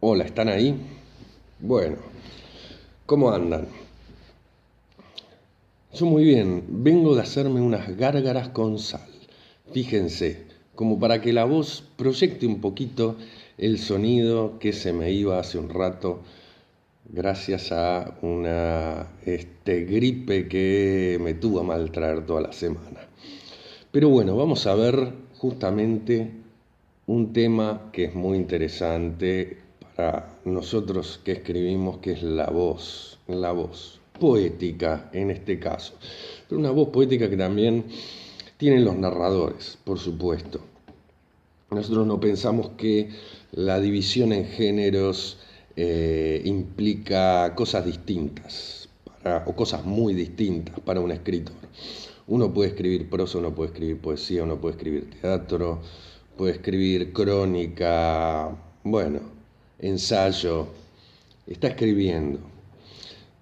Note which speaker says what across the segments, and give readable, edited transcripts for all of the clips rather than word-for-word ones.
Speaker 1: Hola, ¿están ahí? Bueno, ¿cómo andan? Yo muy bien, vengo de hacerme unas gárgaras con sal. Fíjense, como para que la voz proyecte un poquito el sonido que se me iba hace un rato gracias a una gripe que me tuvo a mal traer toda la semana. Pero bueno, vamos a ver justamente un tema que es muy interesante para nosotros que escribimos, que es la voz poética en este caso. Pero una voz poética que también tienen los narradores, por supuesto. Nosotros no pensamos que la división en géneros implica cosas distintas o cosas muy distintas para un escritor. Uno puede escribir prosa, uno puede escribir poesía, uno puede escribir teatro, puede escribir crónica, bueno, ensayo, está escribiendo.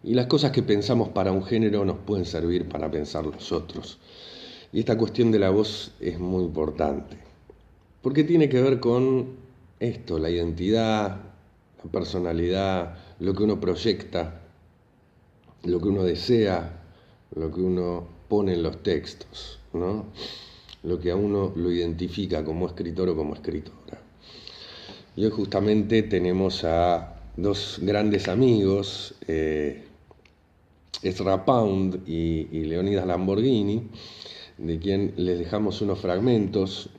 Speaker 1: Y las cosas que pensamos para un género nos pueden servir para pensar los otros. Y esta cuestión de la voz es muy importante, porque tiene que ver con esto, la identidad, la personalidad, lo que uno proyecta, lo que uno desea, lo que uno pone en los textos, ¿no? Lo que a uno lo identifica como escritor o como escritora. Y hoy justamente tenemos a dos grandes amigos, Ezra Pound y Leonidas Lamborghini, de quien les dejamos unos fragmentos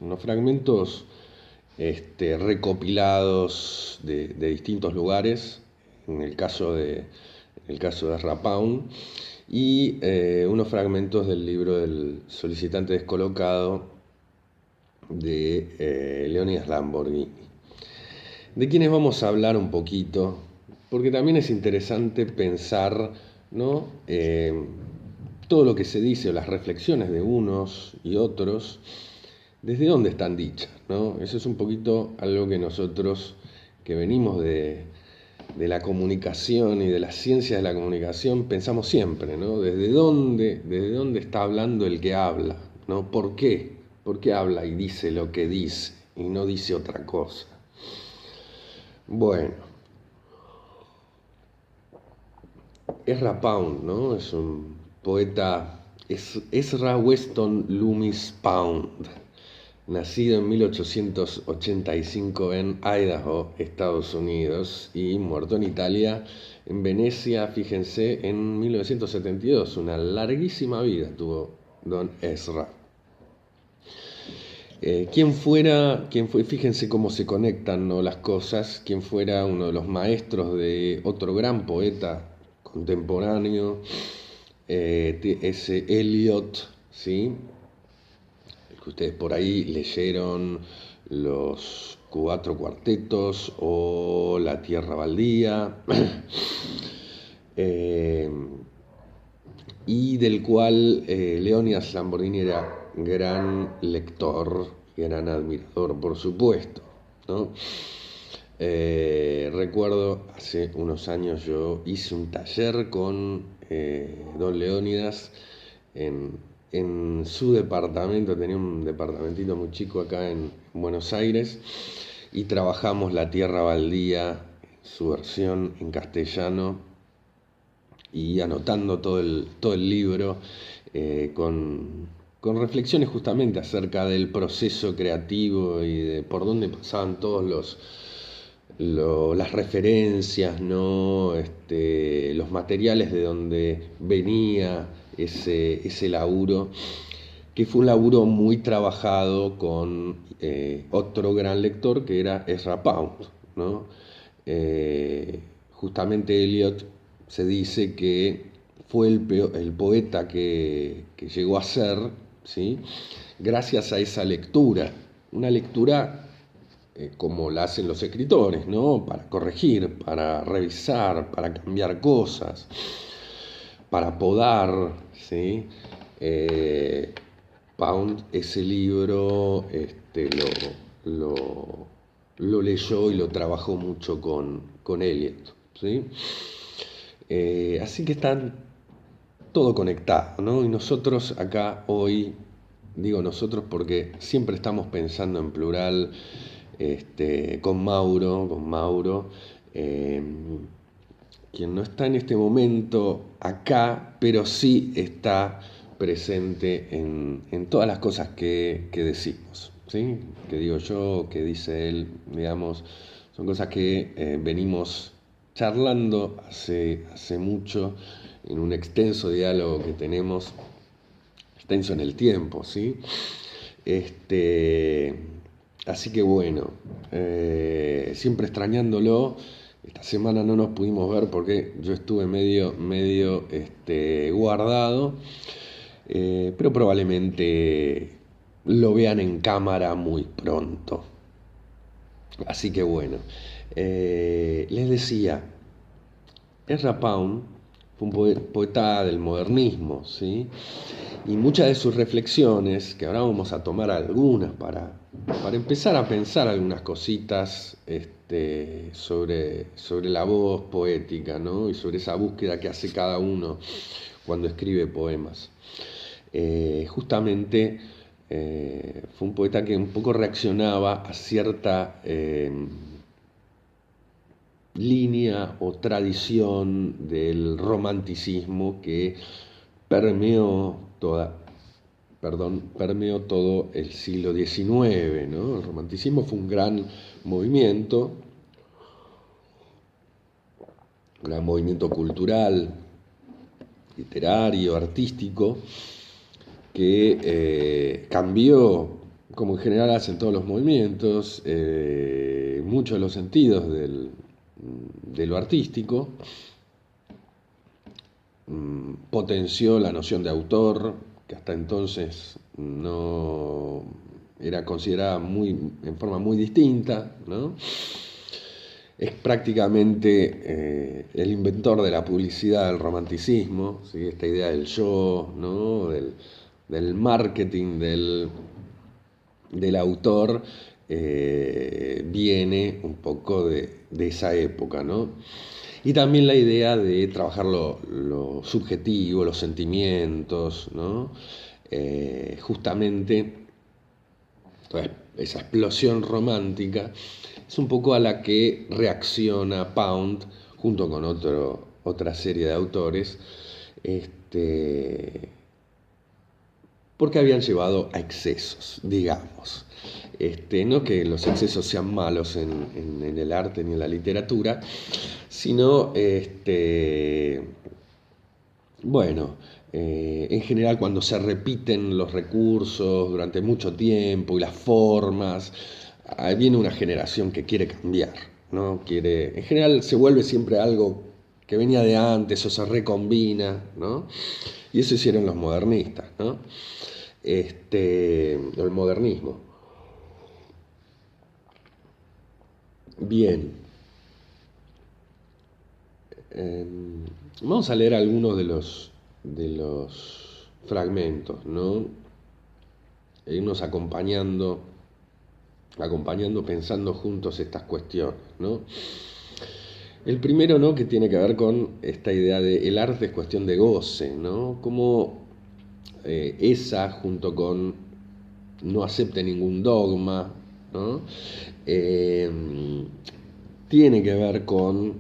Speaker 1: recopilados de distintos lugares, en el caso de Ezra Pound, y unos fragmentos del libro del solicitante descolocado de Leonidas Lamborghini, de quienes vamos a hablar un poquito, porque también es interesante pensar, ¿no? Todo lo que se dice o las reflexiones de unos y otros, ¿desde dónde están dichas, ¿no? Eso es un poquito algo que nosotros, que venimos de la comunicación y de las ciencias de la comunicación, pensamos siempre, ¿no? ¿Desde dónde está hablando el que habla, ¿no? ¿Por qué? ¿Por qué habla y dice lo que dice y no dice otra cosa? Bueno, Ezra Pound, ¿no? Es un poeta, es Ezra Weston Loomis Pound, nacido en 1885 en Idaho, Estados Unidos, y muerto en Italia, en Venecia, fíjense, en 1972. Una larguísima vida tuvo don Ezra. Fíjense cómo se conectan, ¿no?, las cosas, quien fuera uno de los maestros de otro gran poeta contemporáneo, ese Eliot, ¿sí? El que ustedes por ahí leyeron los cuatro cuartetos o La Tierra Baldía, y del cual Leonidas Lamborghini era gran lector, gran admirador, por supuesto, ¿no? Recuerdo hace unos años yo hice un taller con don Leónidas en su departamento. Tenía un departamentito muy chico acá en Buenos Aires, y trabajamos La Tierra Baldía, su versión en castellano, y anotando todo el libro con reflexiones justamente acerca del proceso creativo y de por dónde pasaban todos las referencias, ¿no? Los materiales de donde venía ese laburo, que fue un laburo muy trabajado con otro gran lector que era Ezra Pound, ¿no? Justamente Eliot se dice que fue el poeta que llegó a ser, ¿sí?, gracias a esa lectura, una lectura como la hacen los escritores, ¿no?, para corregir, para revisar, para cambiar cosas, para podar, ¿sí? Pound ese libro lo leyó y lo trabajó mucho con Eliot, ¿sí? Así que están todo conectado, ¿no? Y nosotros acá hoy, digo nosotros porque siempre estamos pensando en plural, con Mauro, quien no está en este momento acá, pero sí está presente en todas las cosas que decimos, ¿sí? Que digo yo, que dice él, digamos, son cosas que venimos charlando hace mucho en un extenso diálogo que tenemos, extenso en el tiempo, ¿sí? Así que bueno, siempre extrañándolo. Esta semana no nos pudimos ver porque yo estuve medio guardado, pero probablemente lo vean en cámara muy pronto. Así que bueno, les decía, Ezra Pound fue un poeta del modernismo, ¿sí? Y muchas de sus reflexiones, que ahora vamos a tomar algunas para empezar a pensar algunas cositas sobre la voz poética, ¿no? Y sobre esa búsqueda que hace cada uno cuando escribe poemas. Justamente fue un poeta que un poco reaccionaba a cierta línea o tradición del romanticismo que permeó todo el siglo XIX, ¿no? El romanticismo fue un gran movimiento cultural, literario, artístico, que cambió, como en general hacen todos los movimientos, muchos de los sentidos de lo artístico, potenció la noción de autor, que hasta entonces no era considerada en forma muy distinta, ¿no? Es prácticamente el inventor de la publicidad del romanticismo, ¿sí? Esta idea del yo, ¿no? del marketing del autor, viene un poco de esa época, ¿no? Y también la idea de trabajar lo subjetivo, los sentimientos, ¿no? Justamente toda esa explosión romántica es un poco a la que reacciona Pound junto con otra serie de autores, porque habían llevado a excesos, digamos. No que los excesos sean malos en el arte ni en la literatura, sino, en general cuando se repiten los recursos durante mucho tiempo y las formas, viene una generación que quiere cambiar, ¿no? En general se vuelve siempre algo que venía de antes o se recombina, ¿no? Y eso hicieron los modernistas, ¿no? El modernismo. Bien. Vamos a leer algunos de los fragmentos, ¿no? E irnos acompañando, pensando juntos estas cuestiones, ¿no? El primero, ¿no? Que tiene que ver con esta idea de el arte es cuestión de goce, ¿no? Como esa, junto con no acepte ningún dogma, ¿no? Tiene que ver con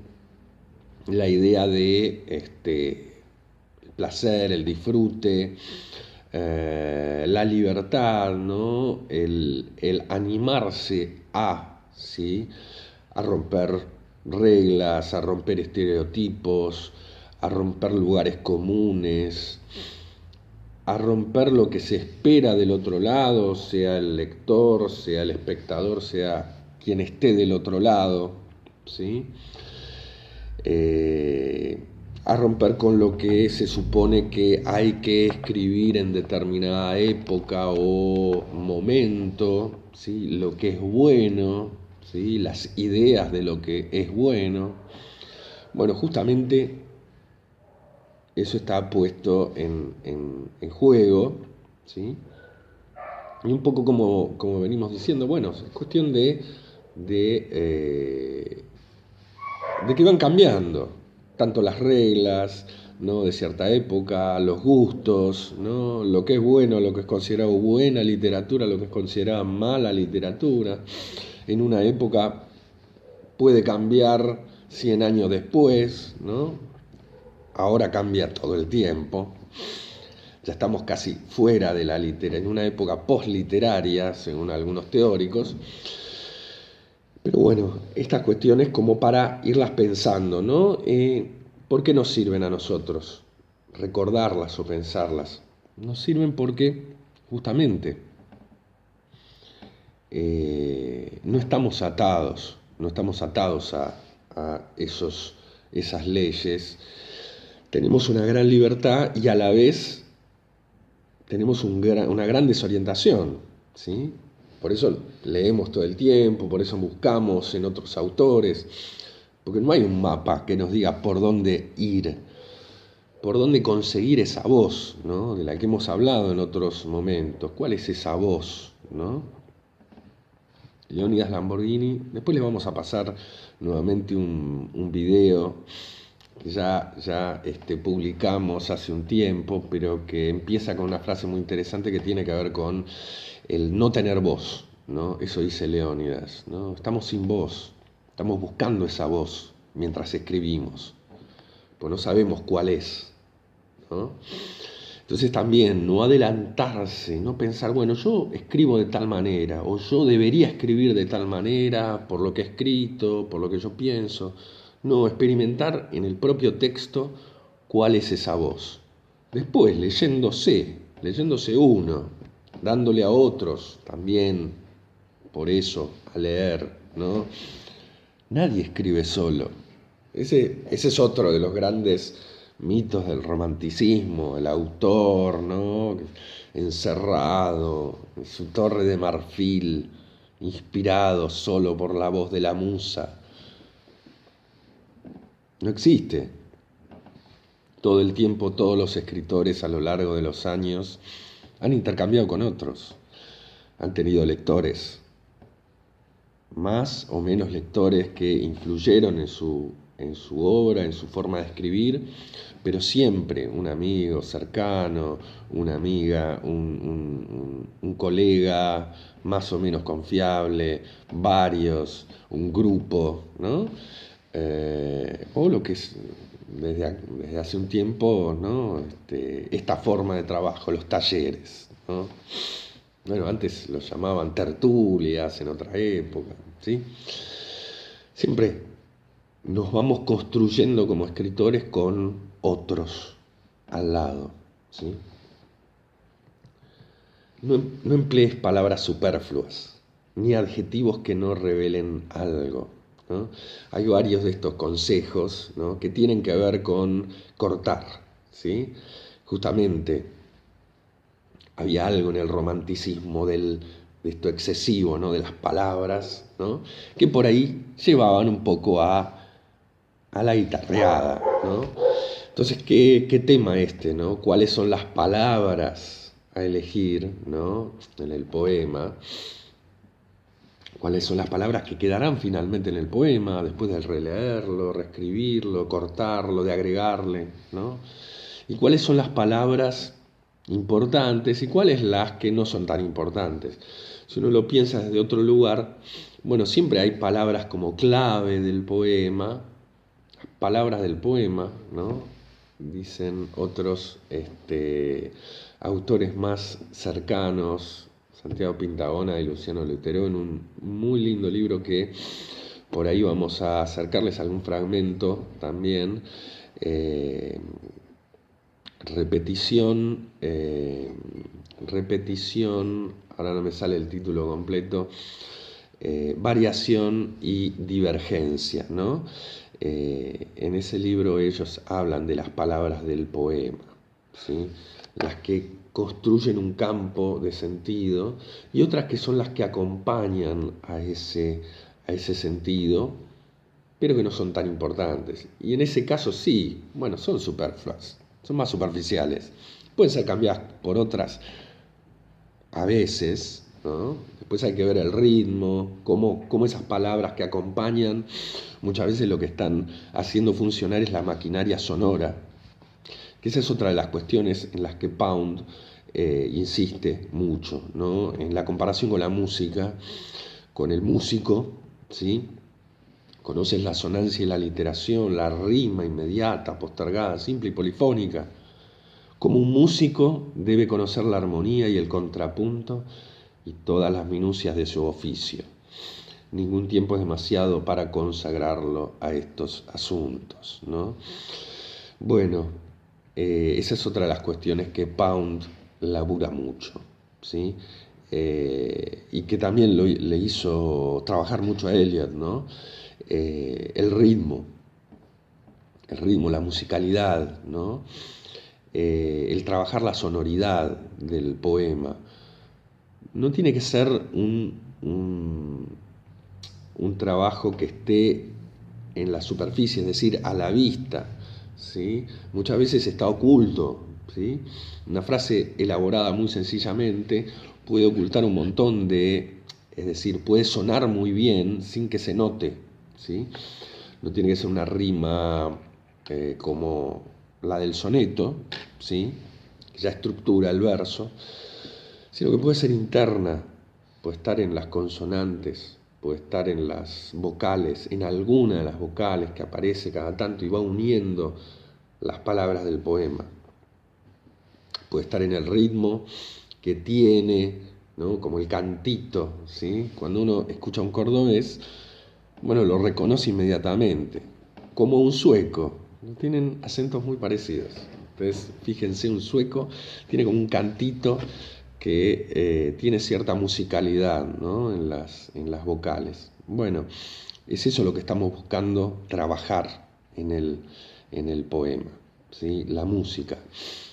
Speaker 1: la idea de el placer, el disfrute, la libertad, ¿no? El animarse ¿sí? A romper reglas, a romper estereotipos, a romper lugares comunes, a romper lo que se espera del otro lado, sea el lector, sea el espectador, sea quien esté del otro lado, ¿sí? A romper con lo que se supone que hay que escribir en determinada época o momento, ¿sí? Lo que es bueno, ¿sí? Las ideas de lo que es bueno. Bueno, justamente eso está puesto en juego, ¿sí? Y un poco como venimos diciendo, bueno, es cuestión de que van cambiando tanto las reglas, ¿no? De cierta época, los gustos, ¿no? Lo que es bueno, lo que es considerado buena literatura, lo que es considerada mala literatura. en una época puede cambiar 100 años después, ¿no? Ahora cambia todo el tiempo. Ya estamos casi fuera de la literatura, en una época posliteraria, según algunos teóricos. Pero bueno, estas cuestiones como para irlas pensando, ¿no? ¿Por qué nos sirven a nosotros? Recordarlas o pensarlas. Nos sirven porque, justamente, no estamos atados, a esas leyes. Tenemos una gran libertad y a la vez tenemos una gran desorientación, ¿sí? Por eso leemos todo el tiempo, por eso buscamos en otros autores, porque no hay un mapa que nos diga por dónde ir, por dónde conseguir esa voz, ¿no? De la que hemos hablado en otros momentos. ¿Cuál es esa voz, ¿no? Leónidas Lamborghini. Después les vamos a pasar nuevamente un video que ya publicamos hace un tiempo, pero que empieza con una frase muy interesante que tiene que ver con el no tener voz, ¿no? Eso dice Leónidas, ¿no? Estamos sin voz, estamos buscando esa voz mientras escribimos, pues no sabemos cuál es, ¿no? Entonces también no adelantarse, no pensar, bueno, yo escribo de tal manera, o yo debería escribir de tal manera, por lo que he escrito, por lo que yo pienso. No, experimentar en el propio texto cuál es esa voz. Después, leyéndose uno, dándole a otros también, por eso, a leer, ¿no? Nadie escribe solo. Ese es otro de los grandes mitos del romanticismo, el autor, ¿no? Encerrado en su torre de marfil, inspirado solo por la voz de la musa. No existe. Todo el tiempo, todos los escritores a lo largo de los años han intercambiado con otros, han tenido lectores, más o menos lectores que influyeron en su obra, en su forma de escribir, pero siempre un amigo cercano, una amiga, un colega más o menos confiable, varios, un grupo, ¿no? O lo que es desde hace un tiempo, ¿no? Esta forma de trabajo, los talleres, ¿no? Bueno, antes los llamaban tertulias en otra época, ¿sí? Siempre nos vamos construyendo como escritores con otros al lado, ¿sí? No emplees palabras superfluas, ni adjetivos que no revelen algo, ¿no? Hay varios de estos consejos, ¿no? Que tienen que ver con cortar, ¿sí? Justamente había algo en el romanticismo de esto excesivo, ¿no? De las palabras, ¿no? Que por ahí llevaban un poco a la guitarreada, ¿no? Entonces, ¿qué tema ¿no? ¿Cuáles son las palabras a elegir, ¿no? En el poema? ¿Cuáles son las palabras que quedarán finalmente en el poema después de releerlo, reescribirlo, cortarlo, de agregarle, ¿no? ¿Y cuáles son las palabras importantes y cuáles las que no son tan importantes? Si uno lo piensa desde otro lugar, bueno, siempre hay palabras como clave del poema, palabras del poema, ¿no? Dicen otros autores más cercanos, Santiago Pintagona y Luciano Lutero, en un muy lindo libro que por ahí vamos a acercarles algún fragmento también. Repetición, ahora no me sale el título completo, variación y divergencia, ¿no? En ese libro ellos hablan de las palabras del poema, ¿sí? Las que construyen un campo de sentido y otras que son las que acompañan a ese sentido, pero que no son tan importantes. Y en ese caso sí, bueno, son superfluas, son más superficiales. Pueden ser cambiadas por otras a veces, ¿no? Después hay que ver el ritmo, cómo esas palabras que acompañan, muchas veces lo que están haciendo funcionar es la maquinaria sonora, que esa es otra de las cuestiones en las que Pound insiste mucho, ¿no? En la comparación con la música, con el músico, ¿sí? Conoces la asonancia y la aliteración, la rima inmediata, postergada, simple y polifónica. Como un músico debe conocer la armonía y el contrapunto y todas las minucias de su oficio. Ningún tiempo es demasiado para consagrarlo a estos asuntos, ¿no? Bueno, esa es otra de las cuestiones que Pound labura mucho, ¿sí? Y que también le hizo trabajar mucho a Eliot, ¿no? El ritmo, la musicalidad, ¿no? El trabajar la sonoridad del poema. No tiene que ser un trabajo que esté en la superficie, es decir, a la vista, ¿sí? Muchas veces está oculto, ¿sí? Una frase elaborada muy sencillamente puede ocultar un montón es decir, puede sonar muy bien sin que se note, ¿sí? No tiene que ser una rima como la del soneto, ¿sí? Que ya estructura el verso, sino que puede ser interna, puede estar en las consonantes, puede estar en las vocales, en alguna de las vocales que aparece cada tanto y va uniendo las palabras del poema. Puede estar en el ritmo que tiene, ¿no? Como el cantito, ¿sí? Cuando uno escucha un cordobés, bueno, lo reconoce inmediatamente, como un sueco. Tienen acentos muy parecidos. Entonces, fíjense, un sueco tiene como un cantito que tiene cierta musicalidad, ¿no? en las vocales. Bueno, es eso lo que estamos buscando trabajar en el poema, ¿sí? La música,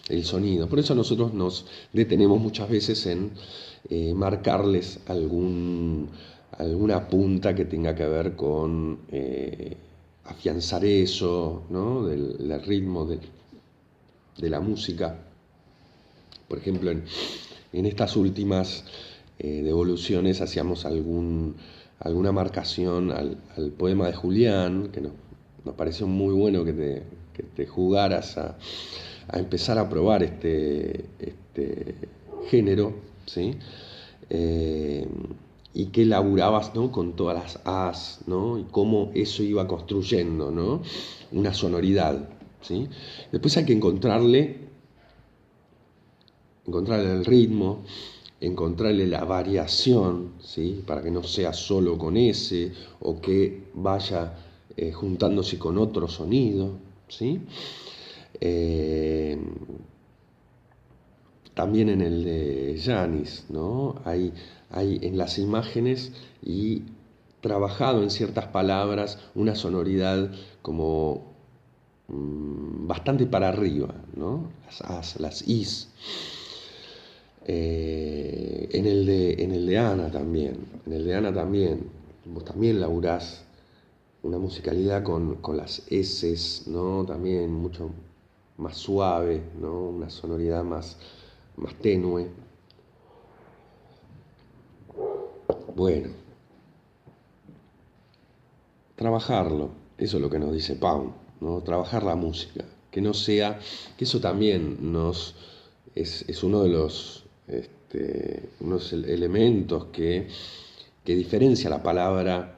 Speaker 1: el sonido. Por eso nosotros nos detenemos muchas veces en marcarles alguna punta que tenga que ver con afianzar eso, ¿no? del ritmo de la música. Por ejemplo, en estas últimas devoluciones hacíamos alguna marcación al poema de Julián, que nos pareció muy bueno que te jugaras a empezar a probar este género, ¿sí? Y que laburabas, ¿no? Con todas las as, ¿no? Y cómo eso iba construyendo, ¿no? Una sonoridad, ¿sí? Después hay que encontrarle el ritmo, encontrarle la variación, ¿sí? Para que no sea solo con ese o que vaya juntándose con otro sonido, ¿sí? También en el de Janis, ¿no? Hay en las imágenes y trabajado en ciertas palabras una sonoridad como bastante para arriba, ¿no? Las as, las is. En el de Ana también, vos también laburás una musicalidad con las eses, ¿no? También mucho más suave, ¿no? Una sonoridad más tenue. Bueno, trabajarlo, eso es lo que nos dice Pound, ¿no? Trabajar la música, que no sea, que eso también es uno de los unos elementos que diferencia la palabra,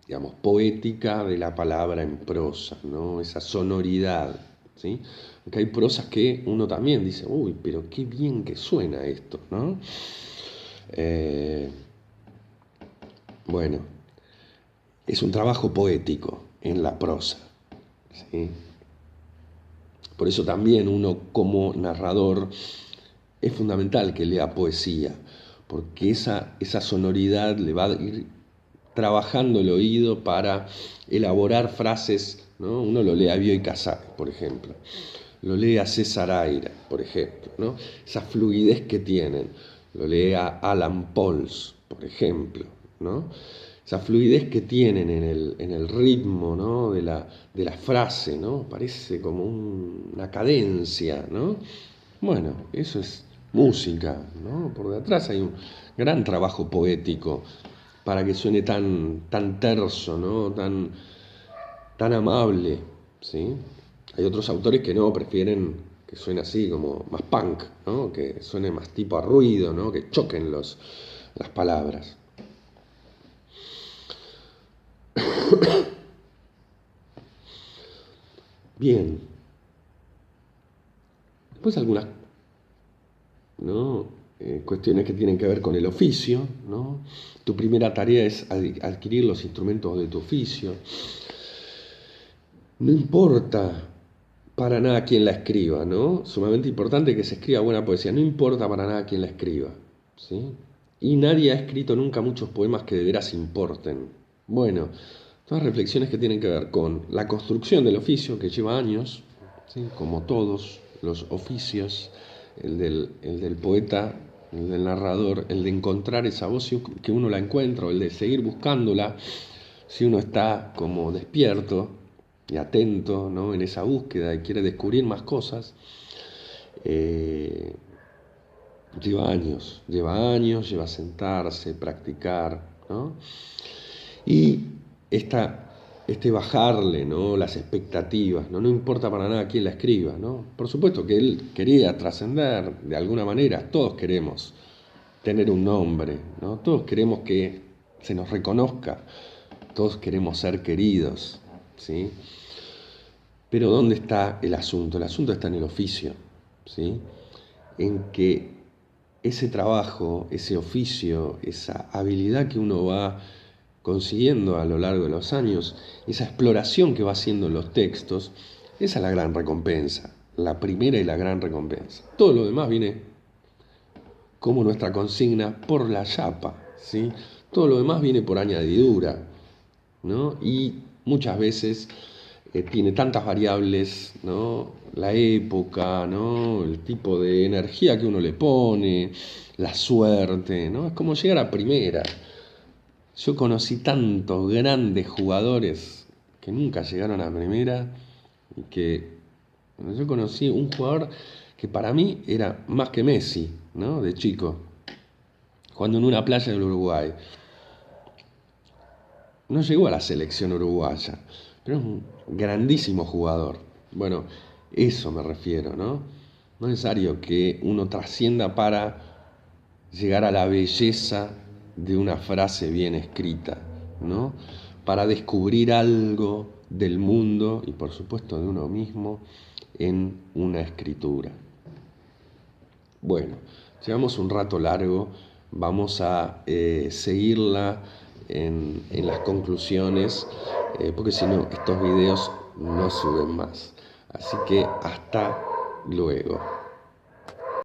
Speaker 1: digamos, poética de la palabra en prosa, ¿no? Esa sonoridad, ¿sí? Porque hay prosas que uno también dice, uy, pero qué bien que suena esto, ¿no? Bueno, es un trabajo poético en la prosa, ¿sí? Por eso también uno como narrador es fundamental que lea poesía, porque esa sonoridad le va a ir trabajando el oído para elaborar frases, ¿no? Uno lo lee a Bioy Casares, por ejemplo, lo lee a César Aira, por ejemplo, ¿no? Esa fluidez que tienen, lo lee a Alan Pauls, por ejemplo, ¿no? Esa fluidez que tienen en el ritmo, ¿no? de la frase, ¿no? Parece como una cadencia, ¿no? Bueno, eso es música, ¿no? Por detrás hay un gran trabajo poético para que suene tan terso, ¿no? Tan amable, ¿sí? Hay otros autores que no, prefieren que suene así, como más punk, ¿no? Que suene más tipo a ruido, ¿no? Que choquen las palabras. Bien. Después algunas, ¿no? Cuestiones que tienen que ver con el oficio, ¿no? Tu primera tarea es adquirir los instrumentos de tu oficio. No importa para nada quién la escriba, ¿no? Sumamente importante que se escriba buena poesía. No importa para nada quién la escriba, ¿sí? Y nadie ha escrito nunca muchos poemas que de veras importen. Bueno, todas reflexiones que tienen que ver con la construcción del oficio, que lleva años, ¿sí? Como todos los oficios, el del poeta, el del narrador, el de encontrar esa voz que uno la encuentra, o el de seguir buscándola, si uno está como despierto y atento, ¿no? En esa búsqueda y quiere descubrir más cosas, lleva años, lleva sentarse, practicar, ¿no? Y este bajarle, ¿no? Las expectativas, ¿no? No importa para nada quién la escriba, ¿no? Por supuesto que él quería trascender de alguna manera, todos queremos tener un nombre, ¿no? Todos queremos que se nos reconozca, todos queremos ser queridos, ¿sí? Pero ¿dónde está el asunto? El asunto está en el oficio, ¿sí? En que ese trabajo, ese oficio, esa habilidad que uno va consiguiendo a lo largo de los años, esa exploración que va haciendo en los textos, esa es la gran recompensa, la primera y la gran recompensa. Todo lo demás viene como nuestra consigna por la chapa, ¿sí? Todo lo demás viene por añadidura, ¿no? Y muchas veces tiene tantas variables, ¿no? La época, ¿no? El tipo de energía que uno le pone, la suerte, ¿no? Es como llegar a primera. Yo conocí tantos grandes jugadores que nunca llegaron a primera y que yo conocí un jugador que para mí era más que Messi, ¿no? De chico, cuando en una playa del Uruguay. No llegó a la selección uruguaya, pero es un grandísimo jugador. Bueno, eso me refiero, ¿no? No es necesario que uno trascienda para llegar a la belleza de una frase bien escrita, ¿no? Para descubrir algo del mundo y por supuesto de uno mismo en una escritura. Bueno, llevamos un rato largo, vamos a seguirla en las conclusiones, porque si no, estos videos no suben más. Así que hasta luego.